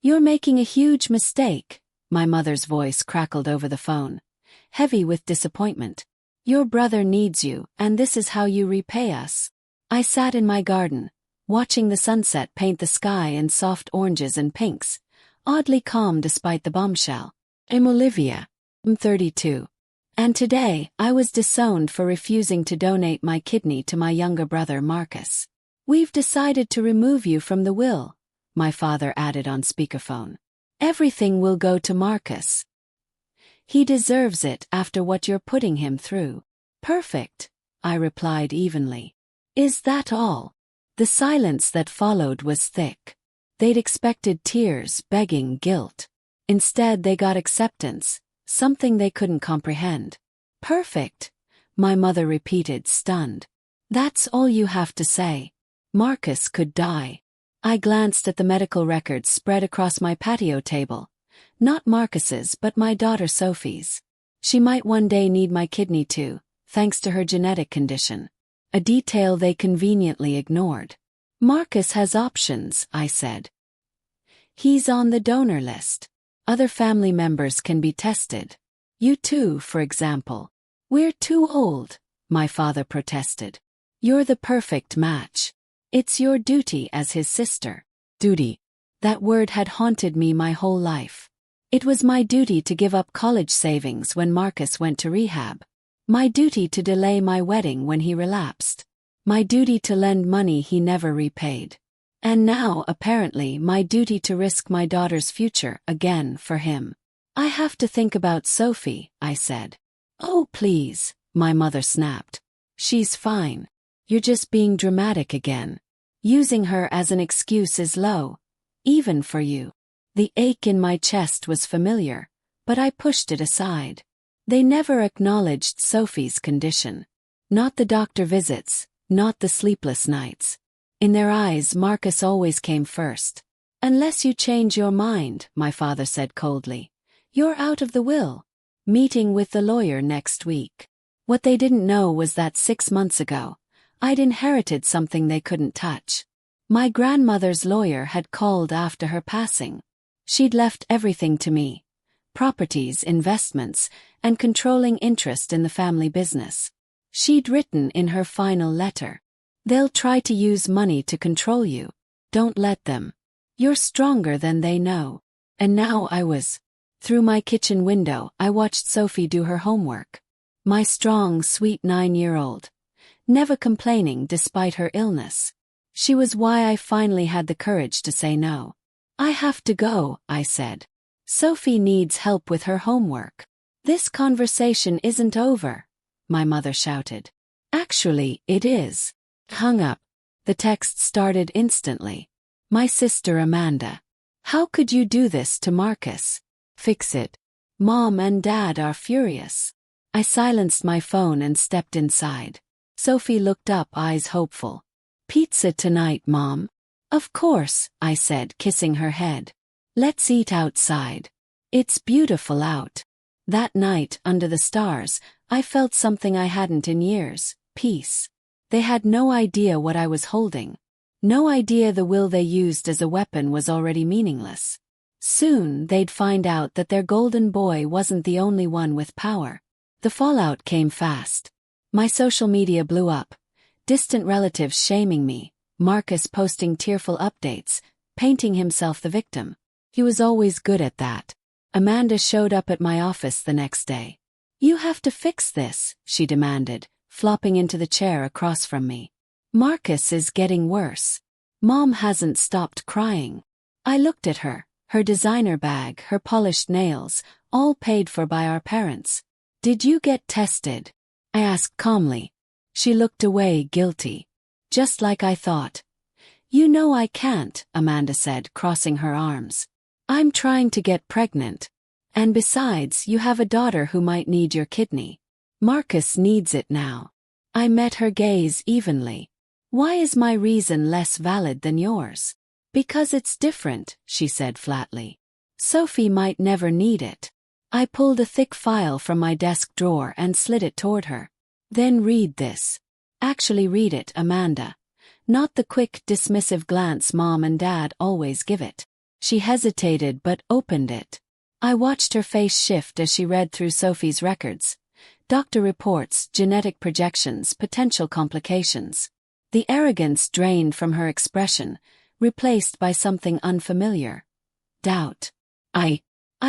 You're making a huge mistake, my mother's voice crackled over the phone, heavy with disappointment. Your brother needs you, and this is how you repay us. I sat in my garden, watching the sunset paint the sky in soft oranges and pinks, oddly calm despite the bombshell. I'm Olivia. I'm 32. And today, I was disowned for refusing to donate my kidney to my younger brother Marcus. We've decided to remove you from the will, my father added on speakerphone. Everything will go to Marcus. He deserves it after what you're putting him through. Perfect, I replied evenly. Is that all? The silence that followed was thick. They'd expected tears, begging, guilt. Instead they got acceptance, something they couldn't comprehend. Perfect, my mother repeated, stunned. That's all you have to say. Marcus could die. I glanced at the medical records spread across my patio table. Not Marcus's but my daughter Sophie's. She might one day need my kidney too, thanks to her genetic condition. A detail they conveniently ignored. Marcus has options, I said. He's on the donor list. Other family members can be tested. You too, for example. We're too old, my father protested. You're the perfect match. It's your duty as his sister. Duty. That word had haunted me my whole life. It was my duty to give up college savings when Marcus went to rehab. My duty to delay my wedding when he relapsed. My duty to lend money he never repaid. And now, apparently, my duty to risk my daughter's future again for him. I have to think about Sophie, I said. Oh, please, my mother snapped. She's fine. You're just being dramatic again. Using her as an excuse is low, even for you. The ache in my chest was familiar, but I pushed it aside. They never acknowledged Sophie's condition. Not the doctor visits, not the sleepless nights. In their eyes, Marcus always came first. Unless you change your mind, my father said coldly. You're out of the will. Meeting with the lawyer next week. What they didn't know was that 6 months ago, I'd inherited something they couldn't touch. My grandmother's lawyer had called after her passing. She'd left everything to me. Properties, investments, and controlling interest in the family business. She'd written in her final letter. They'll try to use money to control you. Don't let them. You're stronger than they know. And now I was. Through my kitchen window, I watched Sophie do her homework. My strong, sweet 9-year-old. Never complaining despite her illness. She was why I finally had the courage to say no. I have to go, I said. Sophie needs help with her homework. This conversation isn't over, my mother shouted. Actually, it is. Hung up. The text started instantly. My sister Amanda. How could you do this to Marcus? Fix it. Mom and Dad are furious. I silenced my phone and stepped inside. Sophie looked up, eyes hopeful. Pizza tonight, Mom? Of course, I said, kissing her head. Let's eat outside. It's beautiful out. That night, under the stars, I felt something I hadn't in years, peace. They had no idea what I was holding. No idea the will they used as a weapon was already meaningless. Soon, they'd find out that their golden boy wasn't the only one with power. The fallout came fast. My social media blew up. Distant relatives shaming me, Marcus posting tearful updates, painting himself the victim. He was always good at that. Amanda showed up at my office the next day. You have to fix this, she demanded, flopping into the chair across from me. Marcus is getting worse. Mom hasn't stopped crying. I looked at her, her designer bag, her polished nails, all paid for by our parents. Did you get tested? I asked calmly. She looked away, guilty. Just like I thought. You know I can't, Amanda said, crossing her arms. I'm trying to get pregnant. And besides, you have a daughter who might need your kidney. Marcus needs it now. I met her gaze evenly. Why is my reason less valid than yours? Because it's different, she said flatly. Sophie might never need it. I pulled a thick file from my desk drawer and slid it toward her. Then read this. Actually read it, Amanda. Not the quick, dismissive glance Mom and Dad always give it. She hesitated but opened it. I watched her face shift as she read through Sophie's records. Doctor reports, genetic projections, potential complications. The arrogance drained from her expression, replaced by something unfamiliar. Doubt. I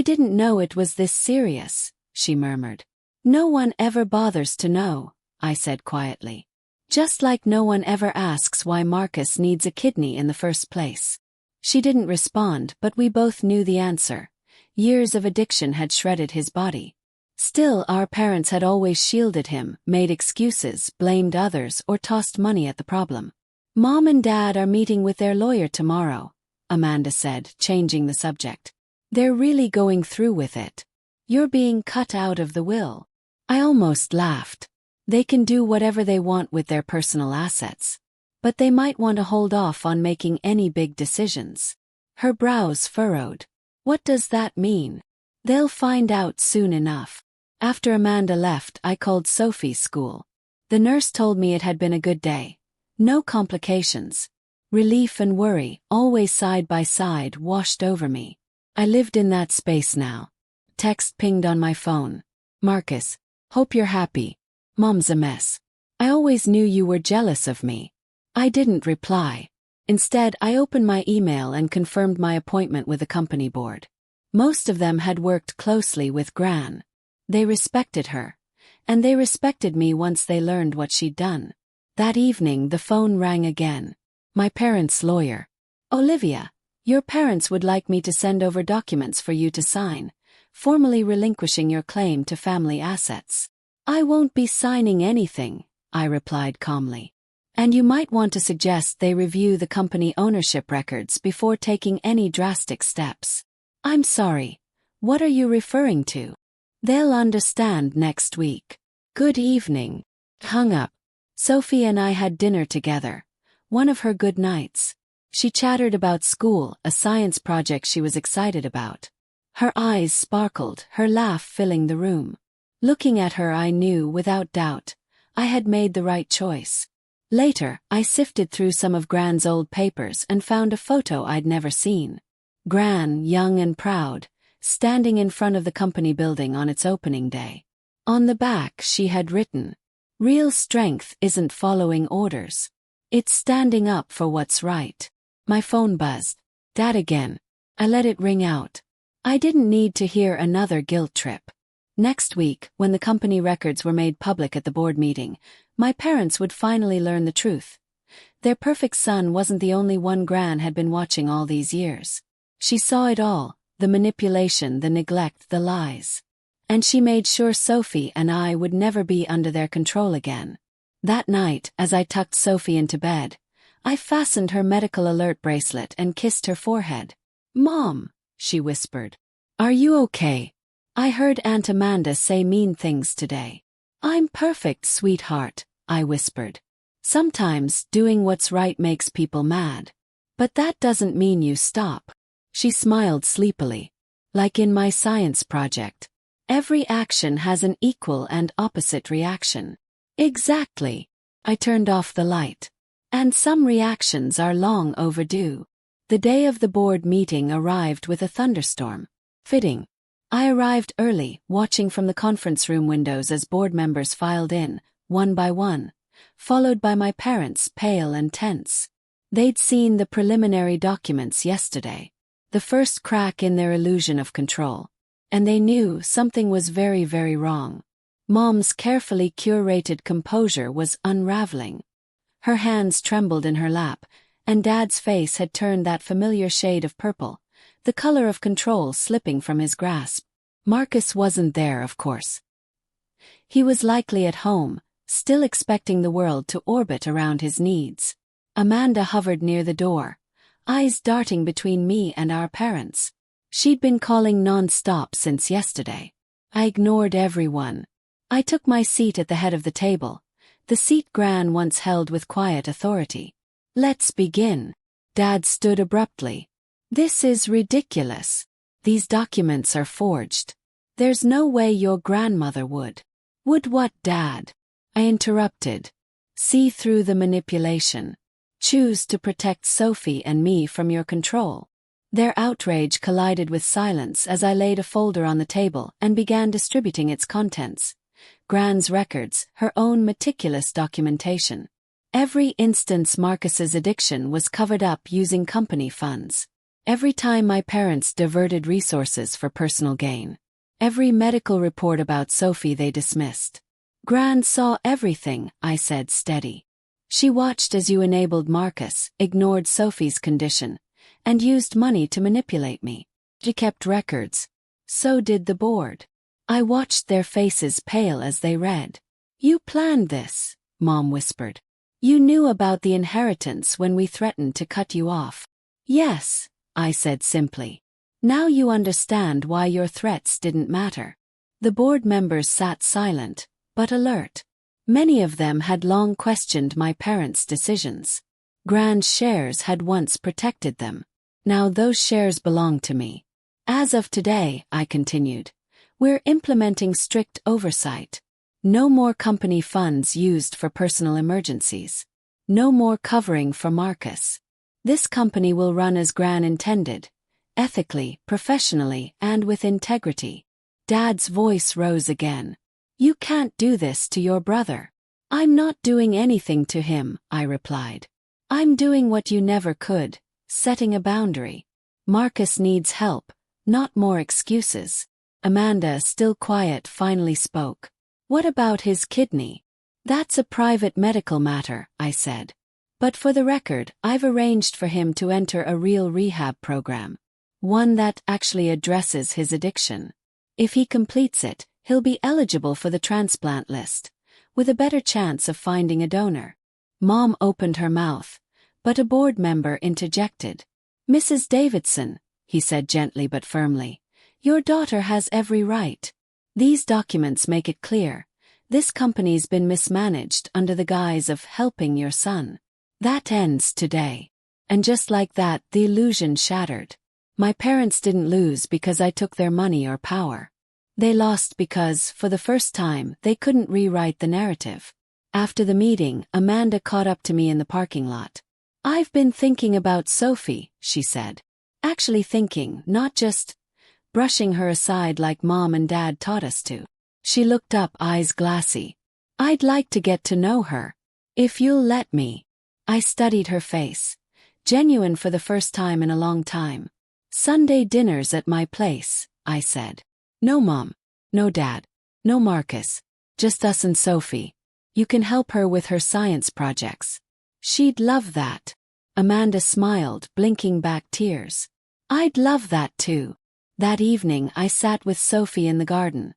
didn't know it was this serious, she murmured. No one ever bothers to know, I said quietly. Just like no one ever asks why Marcus needs a kidney in the first place. She didn't respond, but we both knew the answer. Years of addiction had shredded his body. Still, our parents had always shielded him, made excuses, blamed others, or tossed money at the problem. Mom and Dad are meeting with their lawyer tomorrow, Amanda said, changing the subject. They're really going through with it. You're being cut out of the will. I almost laughed. They can do whatever they want with their personal assets. But they might want to hold off on making any big decisions. Her brows furrowed. What does that mean? They'll find out soon enough. After Amanda left, I called Sophie's school. The nurse told me it had been a good day. No complications. Relief and worry, always side by side, washed over me. I lived in that space now. Text pinged on my phone. Marcus, hope you're happy. Mom's a mess. I always knew you were jealous of me. I didn't reply. Instead, I opened my email and confirmed my appointment with the company board. Most of them had worked closely with Gran. They respected her. And they respected me once they learned what she'd done. That evening, the phone rang again. My parents' lawyer. Olivia, your parents would like me to send over documents for you to sign, formally relinquishing your claim to family assets. I won't be signing anything, I replied calmly. And you might want to suggest they review the company ownership records before taking any drastic steps. I'm sorry. What are you referring to? They'll understand next week. Good evening. Hung up. Sophie and I had dinner together. One of her good nights. She chattered about school, a science project she was excited about. Her eyes sparkled, her laugh filling the room. Looking at her, I knew, without doubt, I had made the right choice. Later, I sifted through some of Gran's old papers and found a photo I'd never seen. Gran, young and proud, standing in front of the company building on its opening day. On the back she had written, "Real strength isn't following orders. It's standing up for what's right." My phone buzzed. Dad again. I let it ring out. I didn't need to hear another guilt trip. Next week, when the company records were made public at the board meeting, my parents would finally learn the truth. Their perfect son wasn't the only one Gran had been watching all these years. She saw it all, the manipulation, the neglect, the lies. And she made sure Sophie and I would never be under their control again. That night, as I tucked Sophie into bed, I fastened her medical alert bracelet and kissed her forehead. "Mom," she whispered. "Are you okay? I heard Aunt Amanda say mean things today." "I'm perfect, sweetheart," I whispered. "Sometimes doing what's right makes people mad. But that doesn't mean you stop." She smiled sleepily. "Like in my science project. Every action has an equal and opposite reaction." "Exactly." I turned off the light. "And some reactions are long overdue." The day of the board meeting arrived with a thunderstorm. Fitting. I arrived early, watching from the conference room windows as board members filed in, one by one, followed by my parents, pale and tense. They'd seen the preliminary documents yesterday, the first crack in their illusion of control, and they knew something was very, very wrong. Mom's carefully curated composure was unraveling. Her hands trembled in her lap, and Dad's face had turned that familiar shade of purple, the color of control slipping from his grasp. Marcus wasn't there, of course. He was likely at home, still expecting the world to orbit around his needs. Amanda hovered near the door, eyes darting between me and our parents. She'd been calling non-stop since yesterday. I ignored everyone. I took my seat at the head of the table, the seat Gran once held with quiet authority. "Let's begin." Dad stood abruptly. "This is ridiculous. These documents are forged. There's no way your grandmother would." "Would what, Dad?" I interrupted. "See through the manipulation. Choose to protect Sophie and me from your control. Their outrage collided with silence as I laid a folder on the table and began distributing its contents. Gran's records, her own meticulous documentation. Every instance Marcus's addiction was covered up using company funds. Every time my parents diverted resources for personal gain. Every medical report about Sophie they dismissed. Gran saw everything, I said steady. She watched as you enabled Marcus, ignored Sophie's condition, and used money to manipulate me. She kept records. So did the board. I watched their faces pale as they read. You planned this, Mom whispered. You knew about the inheritance when we threatened to cut you off. Yes, I said simply. Now you understand why your threats didn't matter. The board members sat silent, but alert. Many of them had long questioned my parents' decisions. Gran's shares had once protected them. Now those shares belong to me. As of today, I continued, we're implementing strict oversight. No more company funds used for personal emergencies. No more covering for Marcus. This company will run as Gran intended, ethically, professionally, and with integrity. Dad's voice rose again. You can't do this to your brother. I'm not doing anything to him, I replied. I'm doing what you never could, setting a boundary. Marcus needs help, not more excuses. Amanda, still quiet, finally spoke. What about his kidney? That's a private medical matter, I said. But for the record, I've arranged for him to enter a real rehab program. One that actually addresses his addiction. If he completes it, he'll be eligible for the transplant list, with a better chance of finding a donor. Mom opened her mouth, but a board member interjected. Mrs. Davidson, he said gently but firmly, your daughter has every right. These documents make it clear. This company's been mismanaged under the guise of helping your son. That ends today. And just like that, the illusion shattered. My parents didn't lose because I took their money or power. They lost because, for the first time, they couldn't rewrite the narrative. After the meeting, Amanda caught up to me in the parking lot. I've been thinking about Sophie, she said. Actually thinking, not just brushing her aside like Mom and Dad taught us to. She looked up, eyes glassy. I'd like to get to know her. If you'll let me. I studied her face. Genuine for the first time in a long time. Sunday dinners at my place, I said. No Mom. No Dad. No Marcus. Just us and Sophie. You can help her with her science projects. She'd love that. Amanda smiled, blinking back tears. I'd love that too. That evening I sat with Sophie in the garden.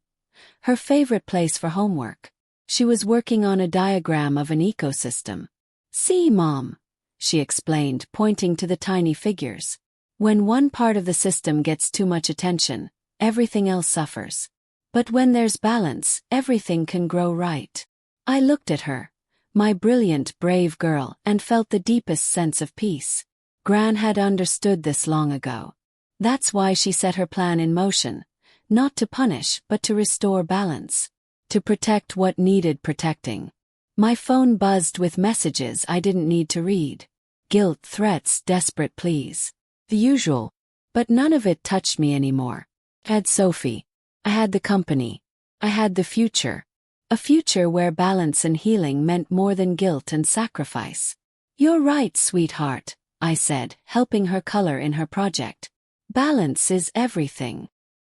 Her favorite place for homework. She was working on a diagram of an ecosystem. See, Mom, she explained, pointing to the tiny figures. When one part of the system gets too much attention, everything else suffers. But when there's balance, everything can grow right. I looked at her, my brilliant, brave girl, and felt the deepest sense of peace. Gran had understood this long ago. That's why she set her plan in motion, not to punish but to restore balance, to protect what needed protecting. My phone buzzed with messages I didn't need to read. Guilt, threats, desperate pleas. The usual. But none of it touched me anymore. I had Sophie. I had the company. I had the future. A future where balance and healing meant more than guilt and sacrifice. You're right, sweetheart, I said, helping her color in her project. Balance is everything.